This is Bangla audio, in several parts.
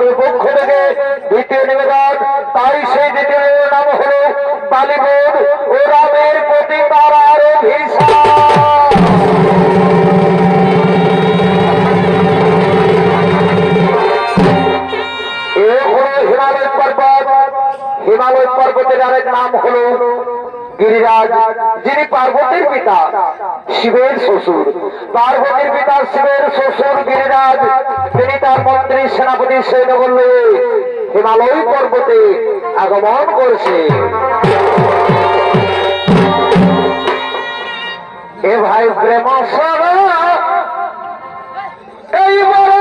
ঠাকুরের পক্ষ থেকে দ্বিতীয় নিবেদন। তাই সেই দ্বিতীয় নাম হল বালিবোধ ও রামের প্রতি তারার অভিশাপ। হিমালয় পর্বত। হিমালয় পর্বতের আরেক নাম হল গিরিরাজ, যিনি পার্বতীর পিতা, শিবের শ্বশুর। পার্বতীর পিতা শিবের শ্বশুর গিরিরাজ, তিনি তার মন্ত্রী সেনাপতি সৈন্যবল হিমালয় পর্বতে আগমন করছে। এ ভাই প্রেম এই বড়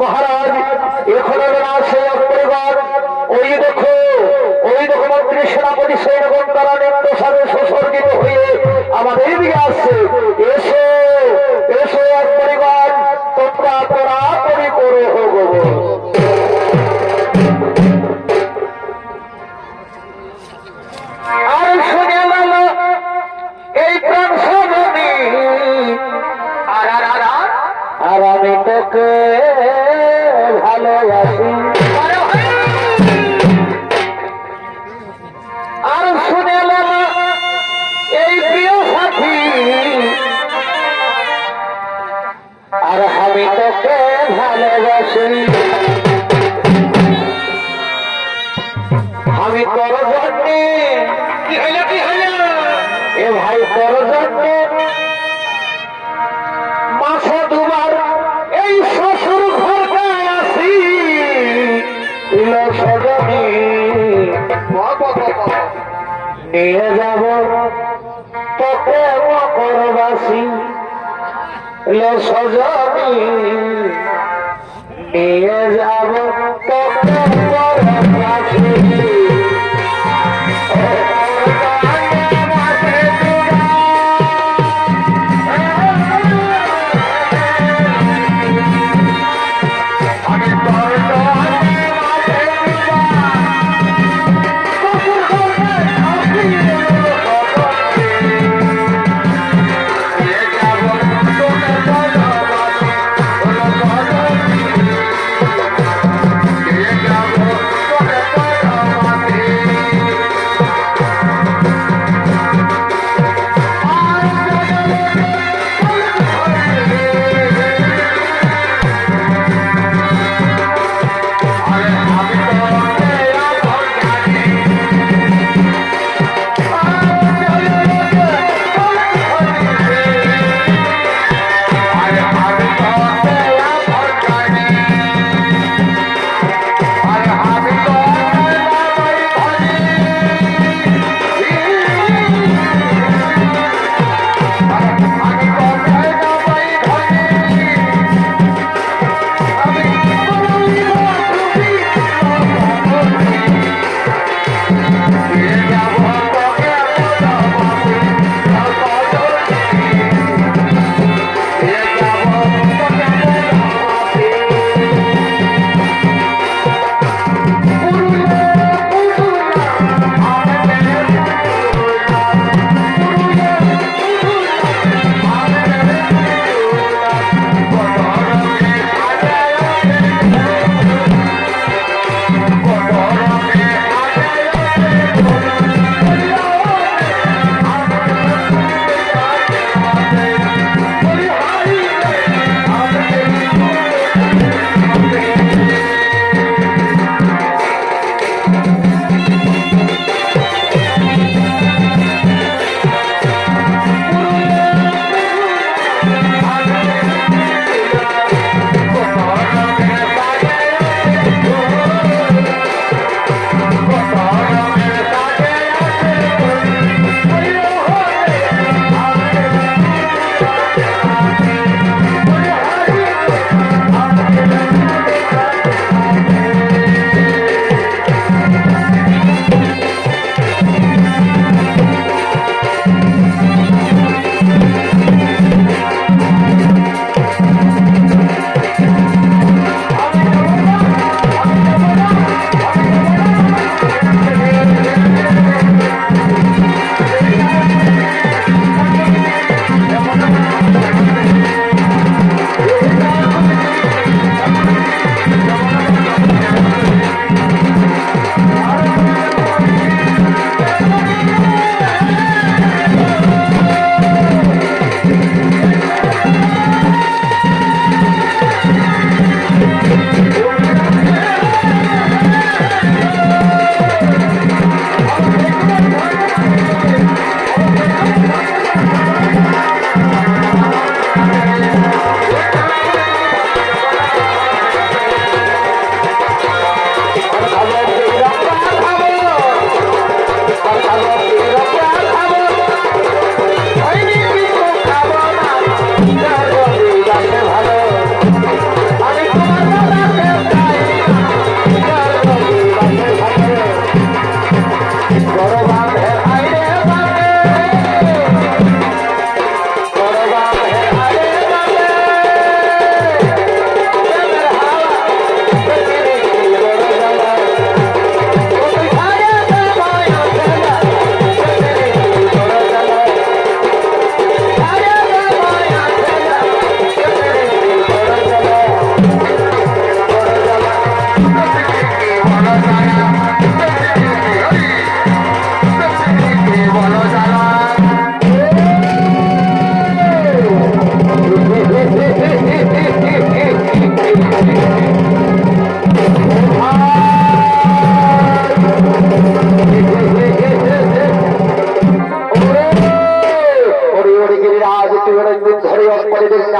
মহারাজ এখনো আছে পরিবার। ওই দেখো মন্ত্রী সেনাপতি সৈন্যগণ তারা নিত্য সাথে সুসর্জিত হয়ে আমাদের দিকে আসছে। এসো এসো এক পরিবার, তোমরা তড়াতড়ি করো হোক। আর শুনে গেল এই প্রাণ সজনী আর আমি তোকে ভালোবাসি। আর শুনে গেল এই প্রিয় সাথী আর আমি তোকে ভালোবাসি। আমি তোর জন্যে কি হইল এ ভাই তোর জন্যে মাসে দুবার এই শ্বশুর ঘরটা আসি। সজনী নিয়ে যাব তোকে মকরবাসী সজনী নিয়ে যাব তোকে মকরবাসী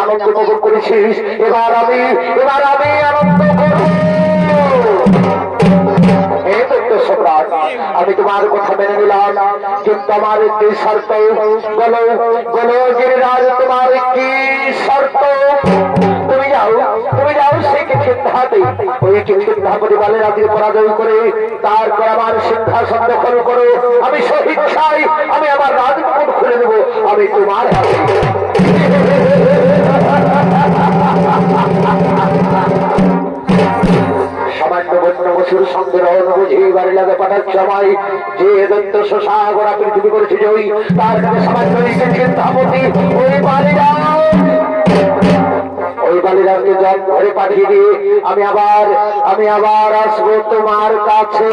আনন্দ উপভোগ করেছিস, এবার আমি আনন্দ করব। আমি তোমার কথা মেনে নিলাম, কিন্তু আমার একটি শর্ত। বলো বলো গিরিরাজ, তোমার কি শর্ত? তুমি যাও সেই সিদ্ধাতে, ওই সিদ্ধাপতি বালের রাজ্যে পরাজয় করে তারপর আমার সিংহাসন দখল করো। আমি শহীদ চাই, আমি আমার রাজমুকুট খুলে দেবো, আমি তোমার হাতে। সামান্য বন্য বছর সঙ্গে রহন বুঝি বাড়ি লাগে পাঠাচ্ছ আমায়, যে দৈত্য সাগরা পৃথিবী করেছে যে ওই তার কাছে সামান্য সিদ্ধাপতি ওই বালিরাজকে জল ঘরে পাঠিয়ে দিয়ে আমি আবার আসবো তোমার কাছে।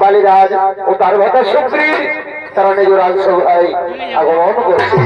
বালিরাজ ও তার ভাতা সুগ্রীব তারা নিজ রাজসভায় আগমন করছে।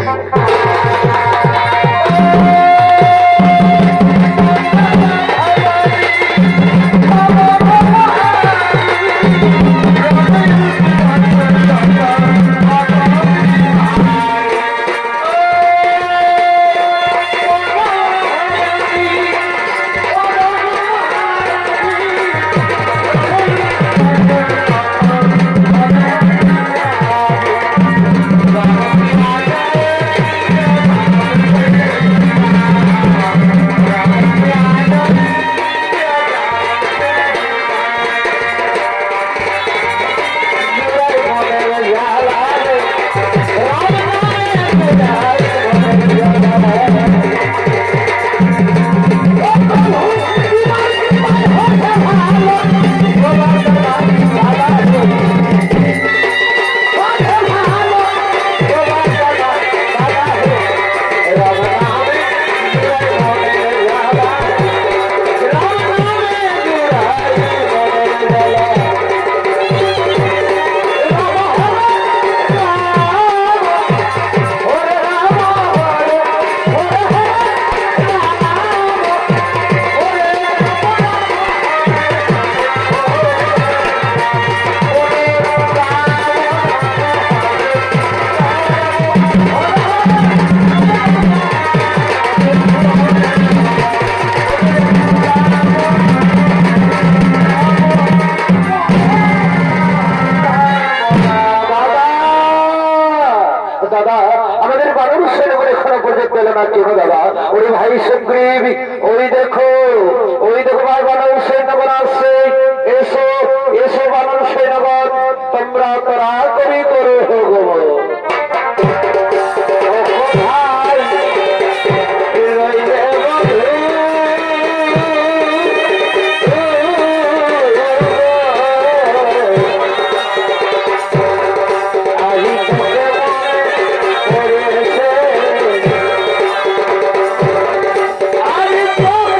Oh!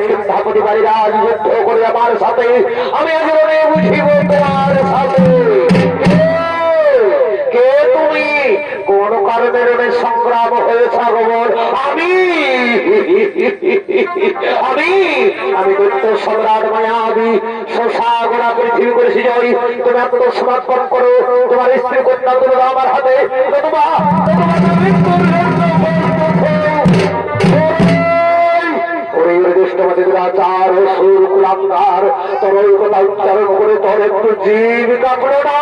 সিদ্ধাপতি বাড়িরা আজ যুদ্ধ করে আমার সাথে, আমি আজ বুঝিব তোমার সাথে কে তুমি, কোন কারণের সংগ্রাম হয়েছে খবর। আমি আমি আমি দৈত্য সম্রাট মায়াবী সাগরা পৃথিবী করেছি জয়। তুমি আত্মসমর্পণ করো, তোমার স্ত্রী কন্যা তুলে দাও আমার হাতে, জীবিকা করো না।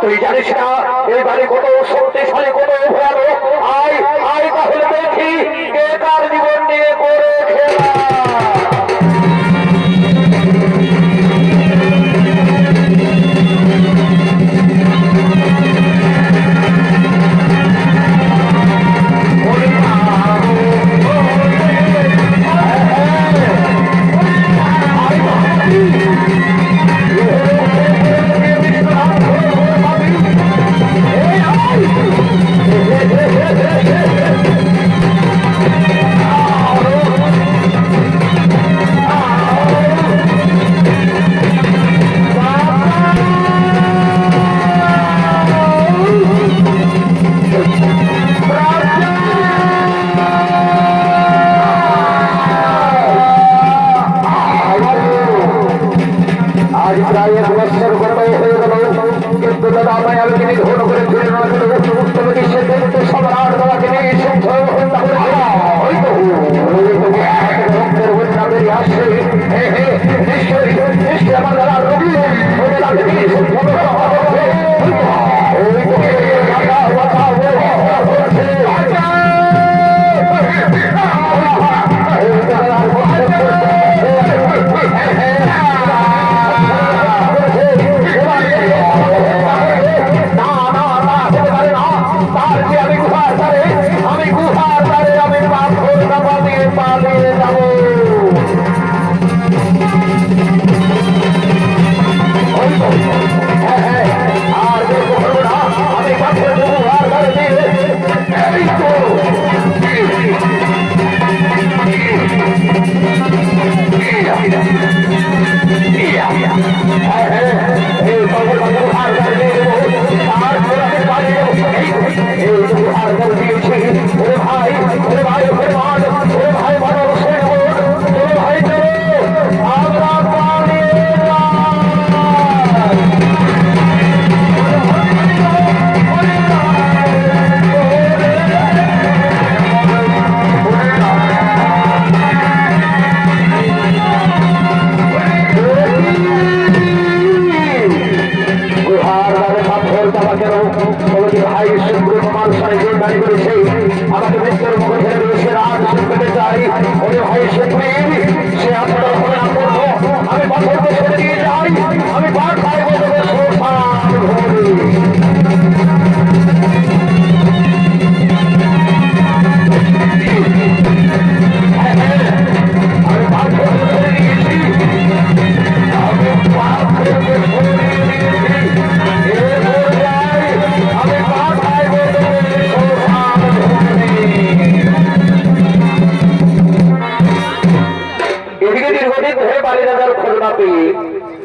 তুই জানিস না এই বাড়ি কত শক্তিশালী, কত ভয়ানক। আয় আয় তাহলে দেখি কে কার জীবন নিয়ে করে খেলা।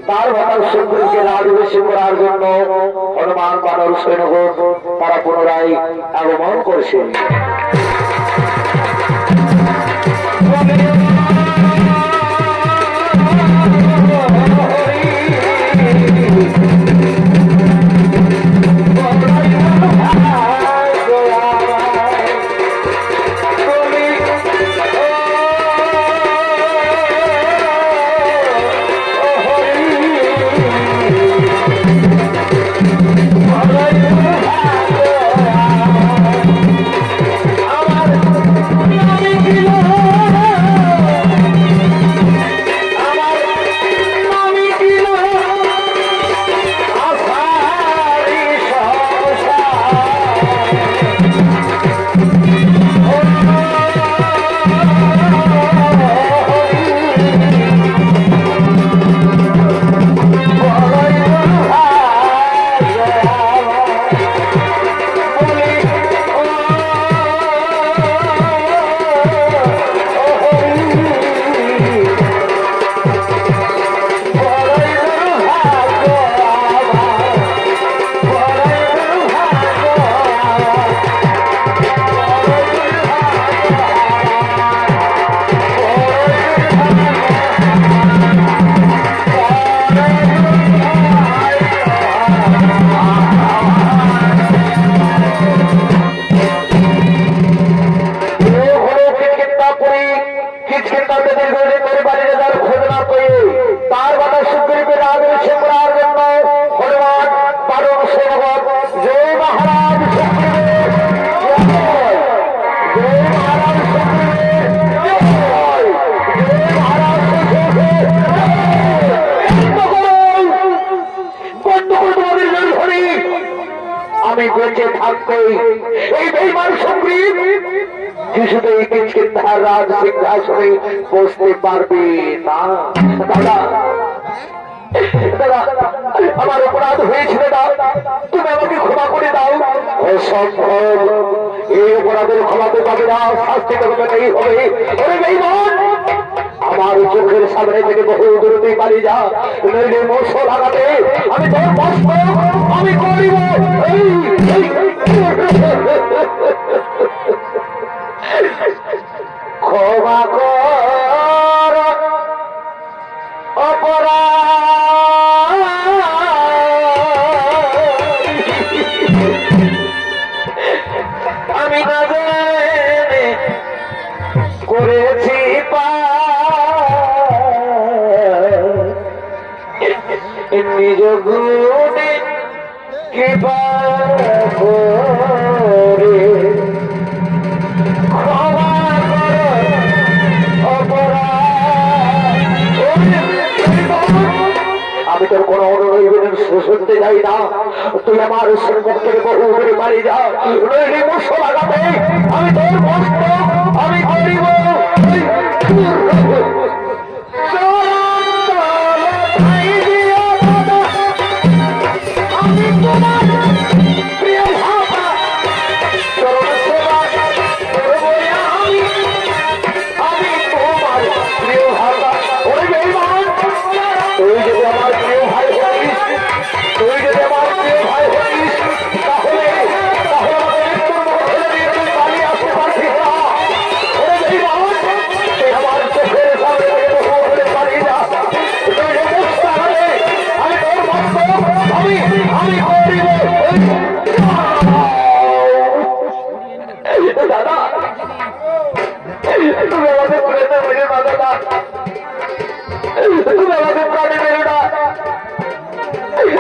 তার ভাতার সুন্দরকে রাজবেশী করার জন্য হনুমান বানর সৈন্যগণ তারা পুনরায় আগমন করছেন। থাকবে এই বেঈমান সুগ্রীব কিছুতেই কিষ্কিন্ধার রাজ সিংহাসনে বসতে পারবে না। দাদা দাদা আমার অপরাধ হয়েছিল দাদা, তুমি আমাকে ক্ষমা করে দাও। অসম্ভব, এই অপরাধের ক্ষমাতে পাবে না, শাস্তি তোমাকেই হবে। ওরে বেঈমান, আমার চোখের সামনে থেকে বহু দূরতে পালিয়ে যা, নইলে মোষ লাগাতে আমি তোর মস্ত আমি করিব। ক্ষমা কর অপরাধ, আমি না জেনে করেছি নিজ গুণে কৃপা করে ক্ষমা কর অপরাধ। আমি তোর কোন অনুরোধ শুনতে যাই না, তুই আমার সম্মুখ থেকে বহু করে মারি যা, নইলে মোষ লাগাতে আমি তোর মস্ত আমি করিব।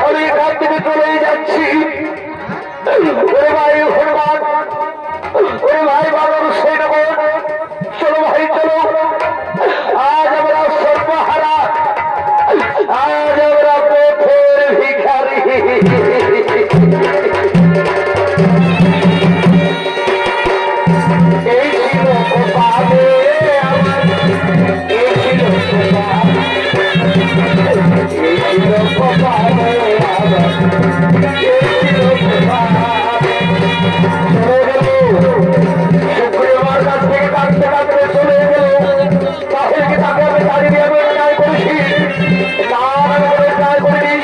আমি এখান থেকে চলেই যাচ্ছি। ওরে ভাই হনুমান, ওরে ভাই বানর সৈন্যগণ, চলো ভাই চলো, আজ আমরা সর্বহারা, আজ আমরা পথের ভিখারি। এই ছিল কপালে আমার, এই ছিল কপালে, এই ছিল কপালে আমার, এই ছিল কপালে। শুক্রে আমার কাছ থেকে কাঁদতে কাঁদতে চলে গেল, তাহলে কি তাকে আমি দাঁড়িয়ে আমি অন্যায় করেছি? না, আমি অন্যায় করিনি।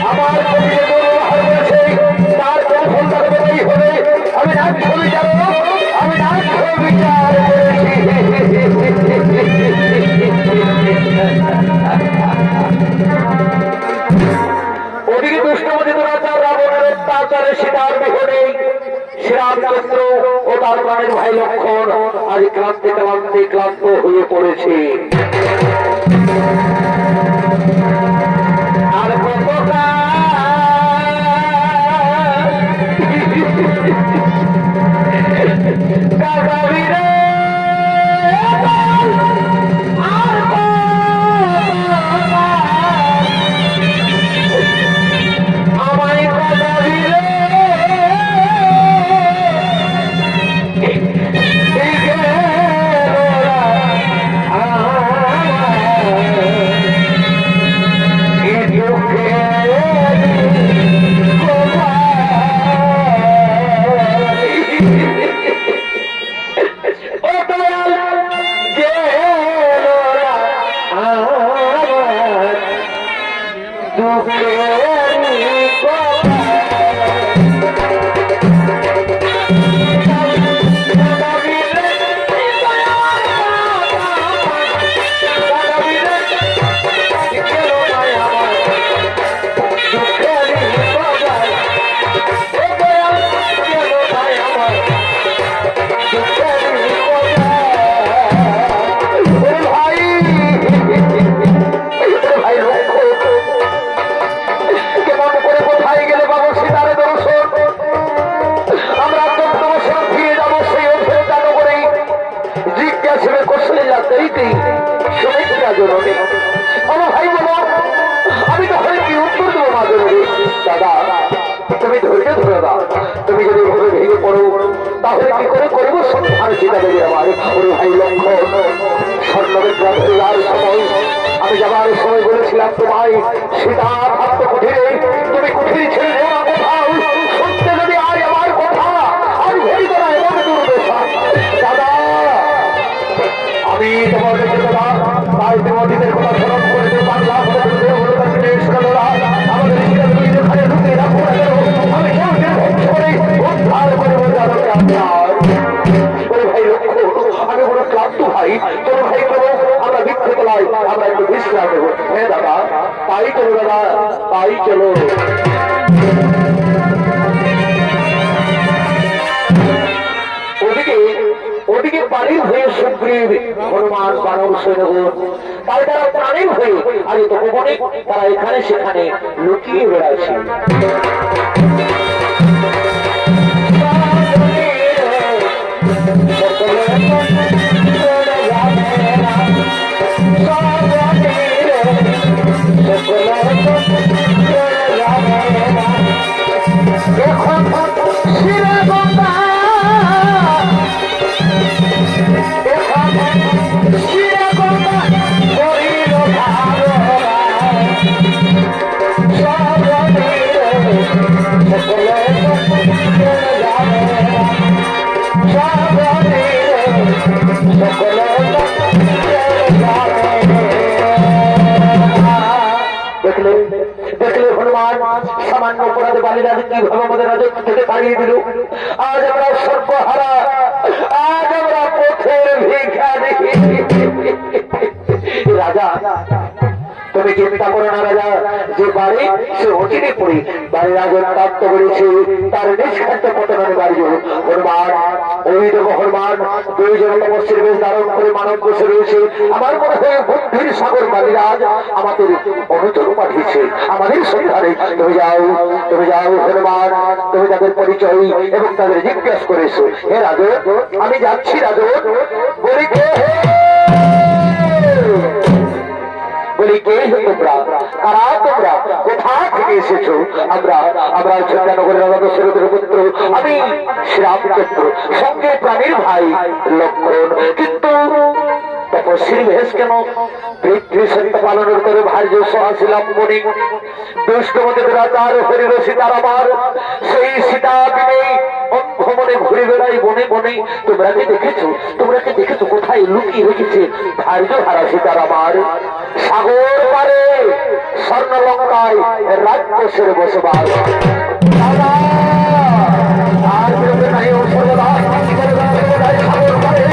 আমার প্রতি যে দুর্ব্যবহার করেছে তার প্রথম তাকে বলেই হবে। আমি ন্যায্য বিচারক, আমি ন্যায্য বিচার করেছি। ওদিকে দুষ্টমতি দুরাচার রাবণের অত্যাচারে সীতার বিহনে শ্রীরামচন্দ্র ও তার প্রাণের ভাই লক্ষ্মণ আজ ক্লান্তে ক্লান্তে ক্লান্ত হয়ে পড়েছে। আর আমি তো কি উত্তর দেবো না দাদা। তুমি ধৈর্য ধরে দাও। তুমি যদি এভাবে ভেঙে পড়ো তাহলে কি করে করবো সন্ধান চিন্তা দেবে আমার। ওরে ভাই লক্ষণ, স্বর্ণবিদ্যা ধরে যাওয়ার সময় আমি যাবার সময় বলেছিলাম তোমায় সীতা থাকতো কুঠিরে, তুমি কুঠির ছেড়ে দেওয়া কোথাও সত্যি যদি আয় আমার কথা আর ভেঙে না এমন দুর্দশা। দাদা আমি তোমাদের দাদা তাই তোমাদের কথা স্মরণ করে বাংলা আমাদের লুকিয়ে রাখবো না কেন? আমি কেউ ধ্বংস করে উদ্ধার করবো দাদাকে আপনার। ওরে ভাই লক্ষ্য, আমি বড় ক্লান্ত ভাই, তোর ভাই করবো আমরা বৃক্ষ তোলাই, আমরা একটু বিশ্রাম দেবো। হ্যাঁ দাদা তাই চলো, দাদা তাই চলো। ওদিকে বাড়ির হয়ে সুগ্রীব হনুমান বানর সৈন্যগণ তাই তারা প্রাণের হয়ে আজ তপবনে তারা এখানে সেখানে লুকিয়ে বেড়াচ্ছে। দেখলে হনুমান সামান্য অপরাধে বালিরাজ কিভাবে আমাদের রাজত্ব থেকে তাড়িয়ে দিল। আজ আমরা সর্বহারা, আজ আমরা পথের ভিখারি। রাজা তুমি চিন্তা করো না রাজা, যে বাড়ি সে অচিনে পড়ে বাড়ির আগুন প্রাপ্ত করেছে তার নিষ্খান্ত পতনের বাড়ি। হনুমান ওই দেখো হনুমান দুইজন তপস্বীর বেশ ধারণ করে মানব বসে রয়েছে। আমার মনে হয় বুদ্ধির সাগর বালিরাজ আমাদের অনুচর পাঠিয়েছে আমাদের সন্ধানে। তুমি যাও, তুমি যাও হনুমান, তুমি তাদের পরিচয় এবং তাদের জিজ্ঞাসা করেছো। হে রাজ আমি যাচ্ছি রাজ। বলি কে বলি কে তোমরা, কারা তোমরা, কোথা থেকে এসেছো? আমরা চন্দ্রনগরের রাজা দশরথের পুত্র, আমি শ্রীরামচন্দ্র, সঙ্গে প্রাণীর ভাই লক্ষণ। কিন্তু তপস্বীর ভেষ কেন? পিতৃ সত্য পালনের করে ভার্য সহাশিলাম মনি দুষ্টমতে দুরাচার হরিল সীতার আমার। সেই সীতা বিনে অন্ধ মনে ঘুরে বেড়াই বনে বনে। তোমরা কি দেখেছো, তোমরা কি দেখেছো কোথায় লুকিয়ে রেখেছে ভার্য হারা সীতার আমার? সাগর পারে স্বর্ণলঙ্কায় রাক্ষসের বসবাস। দাদা আর বিরোধে নাই ও সর্বদা সাগর পারে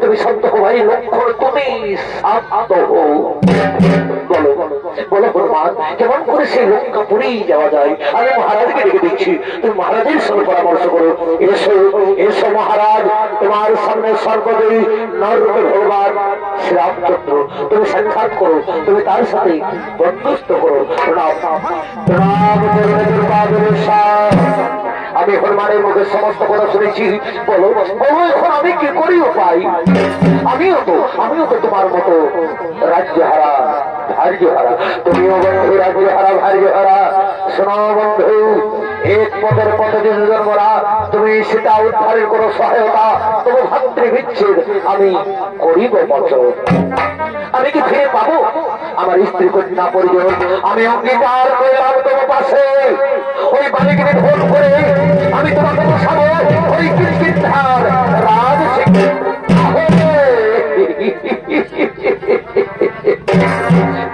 তুমি শান্ত হো ভাই লক্ষণ, তুমি শান্ত হো। বলো বলো হনুমান কেমন করে সেই লঙ্কা পুরেই যাওয়া যায়? আমি মহারাজকে ডেকে দিচ্ছি, তুমি মহারাজের সঙ্গে পরামর্শ করো। এসো এসো মহারাজ, তোমার সামনে সর্বদেবী নররূপে ভগবান শ্রীরামচন্দ্র, তুমি সাক্ষাৎ করো, তুমি তার সাথে বন্ধুত্ব করো। প্রণাম প্রণাম। আমি হনুমানের মুখে সমস্ত কথা শুনেছি। বলো বলো এখন আমি কি করি উপায়? আমিও তো তোমার মতো রাজ্য হারা ভার্য হারা। তুমিও বন্ধু রাজ্য হারা ভার্য হারা। শোনো বন্ধু, এক পদের পথে জন্মরা, তুমি সেটা উদ্ধারের কোন সহায়তা তবু ভাতৃ বিচ্ছেদ আমি করিব বছর। আমি কি ফিরে পাবো আমার স্ত্রী কন্যা পরিজন? আমি অঙ্গীকার করলাম তোমার পাশে ওই বালিকে ফোন করে আমি তোমাকে বসাবো ওই কিষ্কিন্ধার রাজ সিংহ।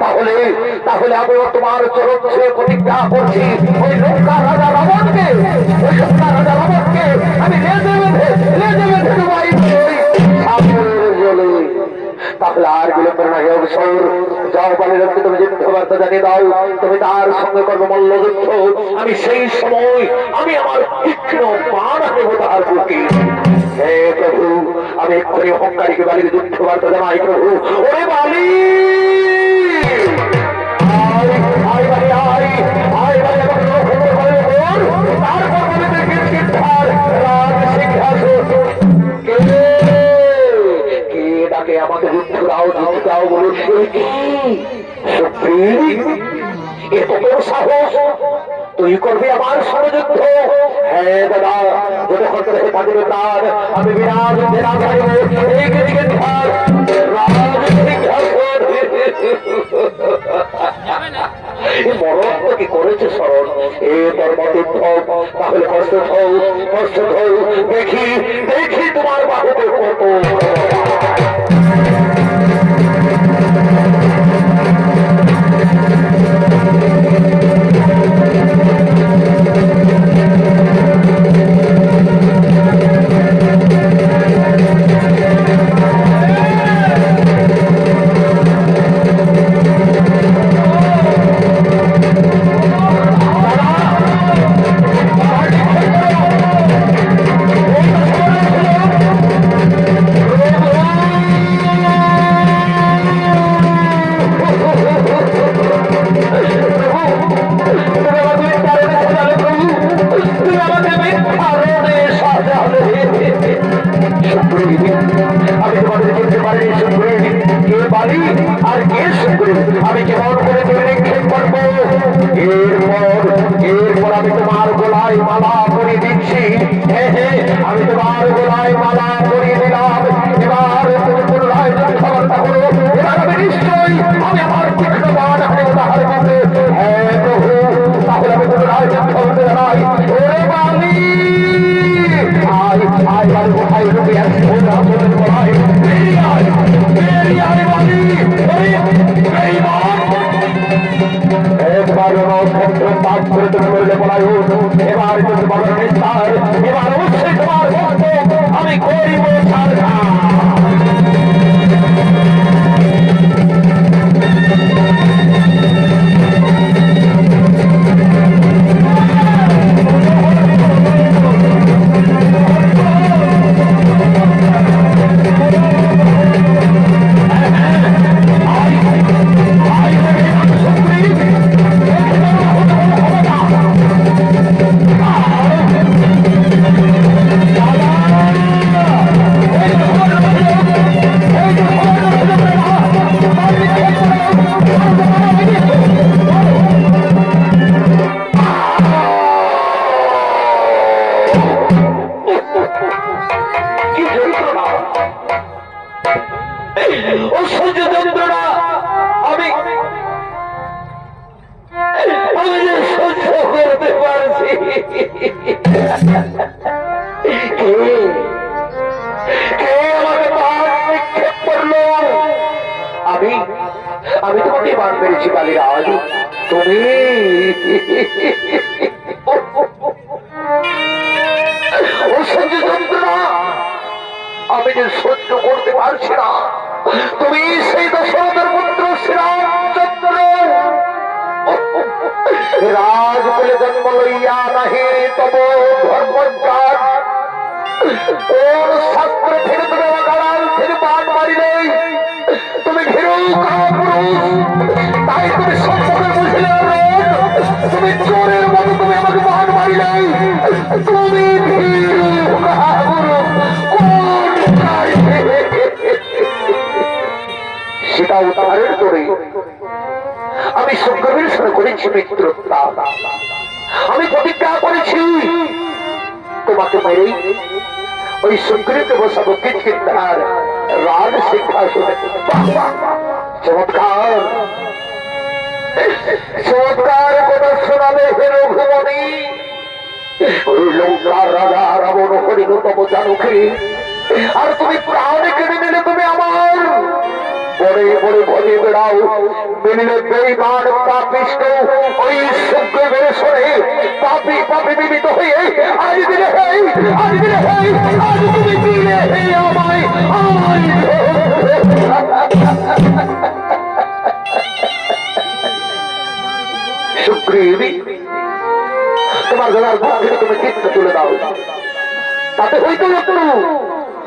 তাহলে তাহলে আমি তোমার চরণ ছুঁয়ে প্রতিজ্ঞা করছি ওই লঙ্কা রাজা রাবণকে, ওই লঙ্কা রাজা রাবণকে আমি লেজে বেঁধে বলে। তাহলে আর বিলম্বের না অবসর যাও, বালিরাজকে তুমি যুদ্ধবার্তা জানিয়ে দাও, তুমি তার সঙ্গে করবো মল্ল যুদ্ধ। আমি সেই সময় আমি আমার তীক্ষ্ণ বাণ দেব তাহার বুকে। হে প্রভু, আমি এক্ষুনি অহংকারীকে বালির যুদ্ধবার্তা জানাই। প্রভু ওরে বালি আমাকে যুদ্ধ দাও, যুদ্ধ দাও বলুন। এত বড় সাহস, তুই করবি আমার ষড়যন্ত্র? হ্যাঁ দাদা, যতক্ষণ তোর হেফাজতে প্রাণ, আমি বিরাজ বিরাজ এইদিকে ধার মরণ কি করেছে স্মরণ, এ তোর মতে তাহলে কষ্ট হও, কষ্ট হও, দেখি দেখি তোমার বাহুতে কত। আমি কেমন করে তুমি নিক্ষেপ করবো? এরপর আমি তোমার গোলায় মালা করে দিচ্ছি। আমি তোমার গোলায় মালা করিয়ে দিলাম। এবার তুমি পুনরায় যদি খবরটা হলো, এবার আমি নিশ্চয়ই আমি আমার তীক্ষ্ণ বাণ হাতে উদাহরণ করতে। হ্যাঁ প্রভু, তাহলে আমি পুনরায় খবর জানাই। ওরে বালি আয় আয় আর কোথায় রুপে আসি গোলায় বেরিয়ে আয়, বেরিয়ে আয় বালি। একবার পাঠ করে তুমি বললে বলাই এবার যদি বলার নিস্তার, এবার অবশ্যই তোমার আমি করিব ছাড়া। আমি তোমাকে মান পেরেছি কালীরাজ, তুমি আমি যে সহ্য করতে পারছি না। তুমি সেই দশরথের পুত্র শ্রীরামচন্দ্র রাজ বলে জন্ম লইয়া নাহি তব ধর্মজ্ঞান। কোন শাস্ত্র থেকে তুমি অকাল থেকে পাঠ মারিলে তুমি ভীরু তাই তুমি সম্পর্কে বুঝলে তুমি চোরের মতো তুমি আমাকে পাঠ মারিলে তুমি ভীরু সেটা উদাহরণ করে আমি সুগ্রীবের সঙ্গে করেছি মিত্রতা। আমি প্রতিজ্ঞা করেছি তোমাকে মেরে ওই সুগ্রীবকে বসাবো কিষ্কিন্ধার রাজ সিংহাসনে। চমৎকার চমৎকার কথা শোনালে হে রঘুমণি। ওই লঙ্কার রাজা রাবণ হরিণতম জানুকে আর তুমি প্রাণে কেড়ে নিলে। তুমি আমার বড়ে বড়ে ভজে বেড়াও মিলিলে বেইমান পাপিষ্ট ওই সুগ্রীবের সরে পাপি পাপি বিনীত হয়ে আজ দিলে আজ দিলে আজ তুমি দিলে আমায় আমায় সুগ্রীব তোমার গলার বুক থেকে তুমি চিত্ত তুলে দাও, তাতে হয়তো একটু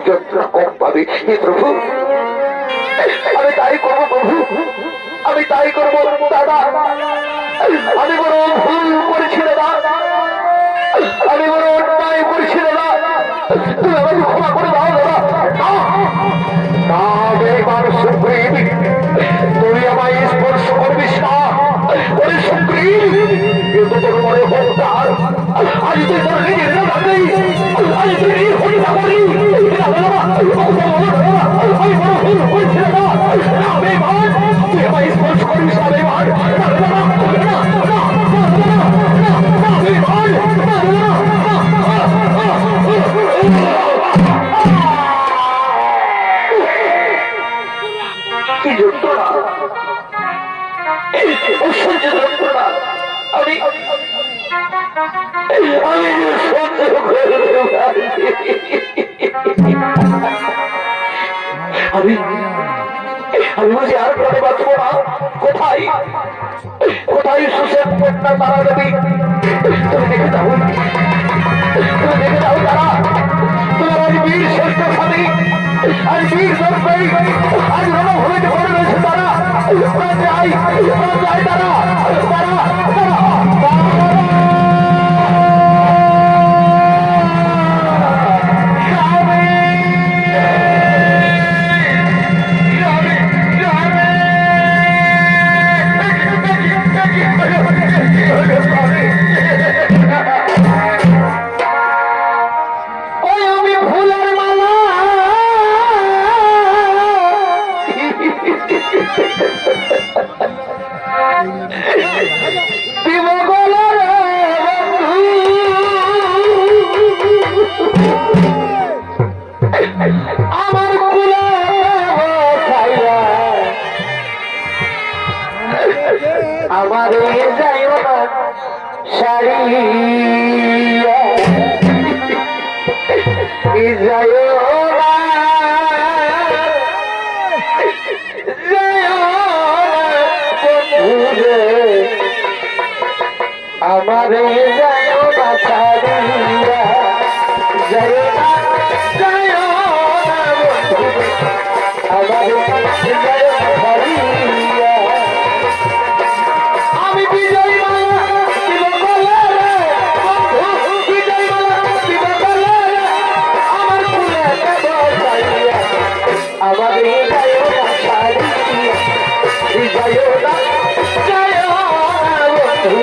যন্ত্রণা কম পাবে। হে প্রভু আমি তাই করবো প্রভু, আমি তাই করবো দাদা। আমি বড় ভুল করেছি দাদা, আমি বড় অন্যায় করেছি দাদা, তুমি আমাকে ক্ষমা করে দাও দাদা। না বেঈমান সুগ্রীব, আমি বুঝি আর পরে বাঁচবো না। কোথায় কোথায় সুশেষ তারা দেবী? তুমি দেখে যাও, তুমি দেখে যাও তারা তোমার আজ বীর শ্রেষ্ঠ স্বামী, আজ বীর দর্শী, আজ রণভূমিতে পড়ে রয়েছে তারা। যাই যাই তারা তারা আমারে যাইও না সারি যাইও না আমারে যাইও না সারিয়া যাইও না যাইও না আমারে যাইও না সারিয়া আমি বিজয় মালা দিব বলে বন্ধু বিজয় মালা দিব বলে আমার ফুলে বসাইয়া আমারে যাইও না সারিয়া যাইও না যাইও না বন্ধু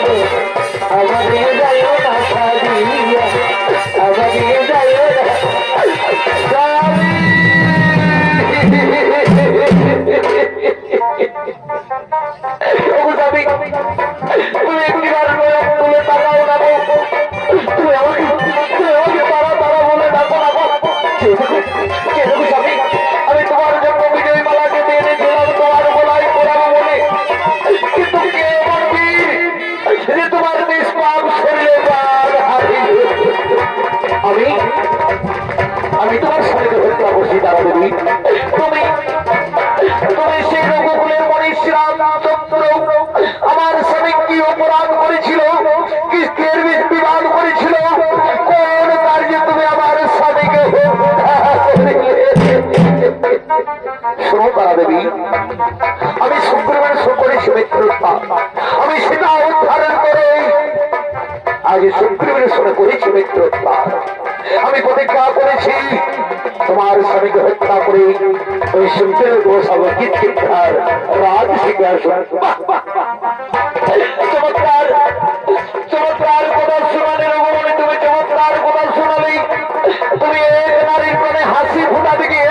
আমারে যাইও না সারিয়া আমারে যাইও না তুমি একটিবার তুলে তাকাও না, তুমি আমাকে তারা তারা বলে ডাকো না। আমি তোমার জন্য বিজয়ী মালা কেটে এনেছিলাম তোমার গলায় পড়াবো বলে, কিন্তু কে বলবি যে তোমার নিষ্পাপ শরীরে আমি আমি তোমার শরীরে হত্যা করছি তারা দেবী। তুমি তুমি সেই রঘুকুলের মনীষীরাম চন্দ্র আমার স্বামী কি অপরাধ করেছিল, কিসের বিবাদ করেছিল, কোন কার্যে তুমি আমার স্বামীকে শোনো তারা দেবী। আমি শুক্রবার করেছি মিত্রতা, আমি সেটা উদ্ধারণ করে আজ শুক্রবার শুনে করেছি মিত্রতা। আমি প্রতিজ্ঞা করেছি তোমার স্বামীকে হত্যা করে ওই শুক্রের দোষ অবকিৎকার রাজ সিংহাসন। চমৎকার চমৎকার কথা শোনালে রঘুমণি, তুমি চমৎকার কথা শোনালে। তুমি এক নারীর প্রাণে হাসি ফুটাতে গিয়ে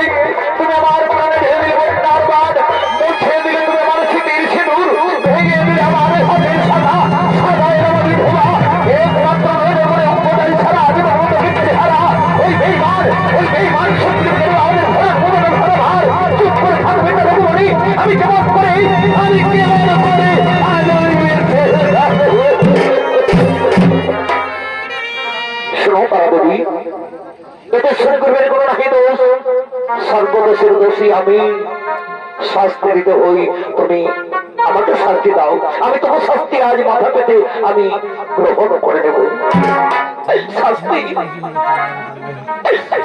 তুমি আমার প্রাণে ঢেলে বন্যার বাদ মুছে দিলে। তুমি আমার স্মৃতির সিঁদুর ভেঙে দিলে আমার হাতের সাদা সাদা এরমানি ধোলা একমাত্র নইলে করে অঙ্গটাই ছাড়া আমি মমতা বিক্রি হারা ওই বেইমান সত্যি আমাদের ঘরে ঘুমানো ঘরে ভার চুপ করে থাকবে না রঘুমণি। আমি কেমন করে আমি কেমন করে শোনো তারা দেবী, এতে স্বর্গের কোনো নাকি দোষ, সর্বদোষের দোষী আমি, শাস্তি দিতে হই। তুমি আমাকে শাস্তি দাও, আমি তোমার শাস্তি আজ মাথা পেতে আমি গ্রহণ করে নেব। শাস্তি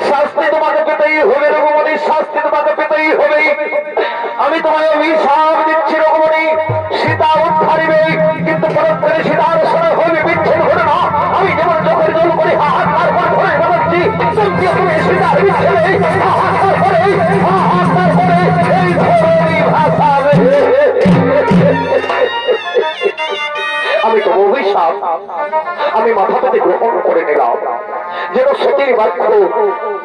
শাস্তি তোমাকে পেতেই হবে রঘুমণি, শাস্তি তোমাকে পেতেই হবে। আমি তোমায় অভিশাপ দিচ্ছি রঘুমণি, সীতা উদ্ধারিবে কিন্তু পরস্পরে সীতার সরে হইবে বিচ্ছেদ হবে না। আমি যেমন চোখের জল করে হাহাকার করে ধরে বেড়াচ্ছি, তুমি সীতার বিচ্ছেদে হাহাকার করে এই ধরনের ভাষা অভিশাপ আমি মাথা পেতে গ্রহণ করে নিলাম, যেন সতীর বাক্য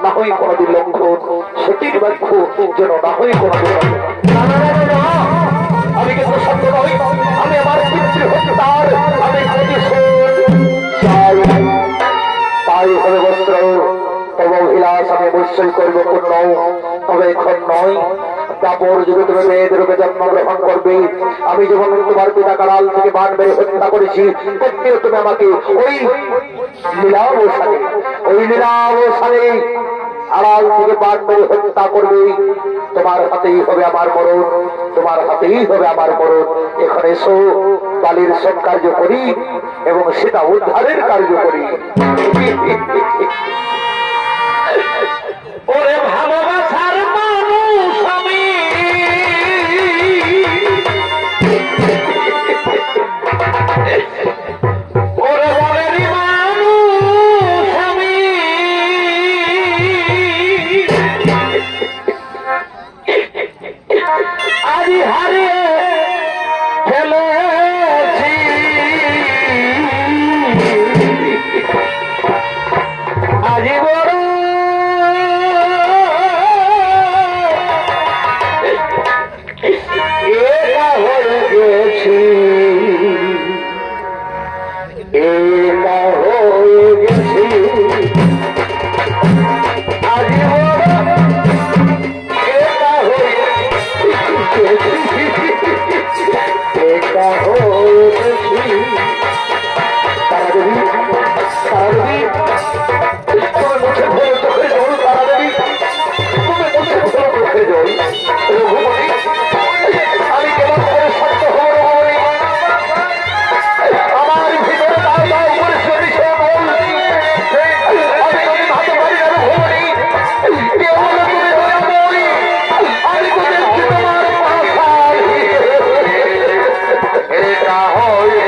না হই কোনদিন লঙ্ঘন, সতীর বাক্য যেন না হই কোনদিন। আমি কিন্তু সত্য নই, আমি আমার পিতৃহত্যার আমি প্রতিশোধ চাই। তাই হবে বস্ত্র তব অভিলাষ আমি অবশ্যই করব পূর্ণ, তবে এখন নয়। তারপর যদি তুমি মেয়েদের রূপে জন্মগ্রহণ করবে, আমি যখন তোমার পিতা কারাল থেকে বান মেরে হত্যা করেছি, তেমনিও তুমি আমাকে ওই লীলাবসানে আড়াল থেকে বান মেরে হত্যা করবে। তোমার হাতেই হবে আমার মরণ, তোমার হাতেই হবে আমার মরণ। এখানে এসো, বালির সব কার্য করি এবং সেটা উদ্ধারের কার্য করি। ওরে ভালোবাসার মানুষ আমি, ওরে বলেরই মানুষ আমি, আজি হারিয়ে ফেলেছি আজি বড় একা হয়ে গেছি, একা হয়ে গেছি আজি বড় একা হয়ে গেছি, একা হয়ে গেছি। তারা দেবী, তারা দেবী, তোমার মুখে ভরে চোখে জল, তারা দেবী তোমার মুখে ভরে চোখে জল। রঘুমণি, আমি কেমন করে সত্য হব রঘুমণি? আমার ভিতরে দাও দাও করে চলেছে বল, আমি যদি ভাতে পারি না রঘুমণি, কেবল তুমি দয়াময়ী, আমি তো দেখছি তোমার পাশায় একা হয়ে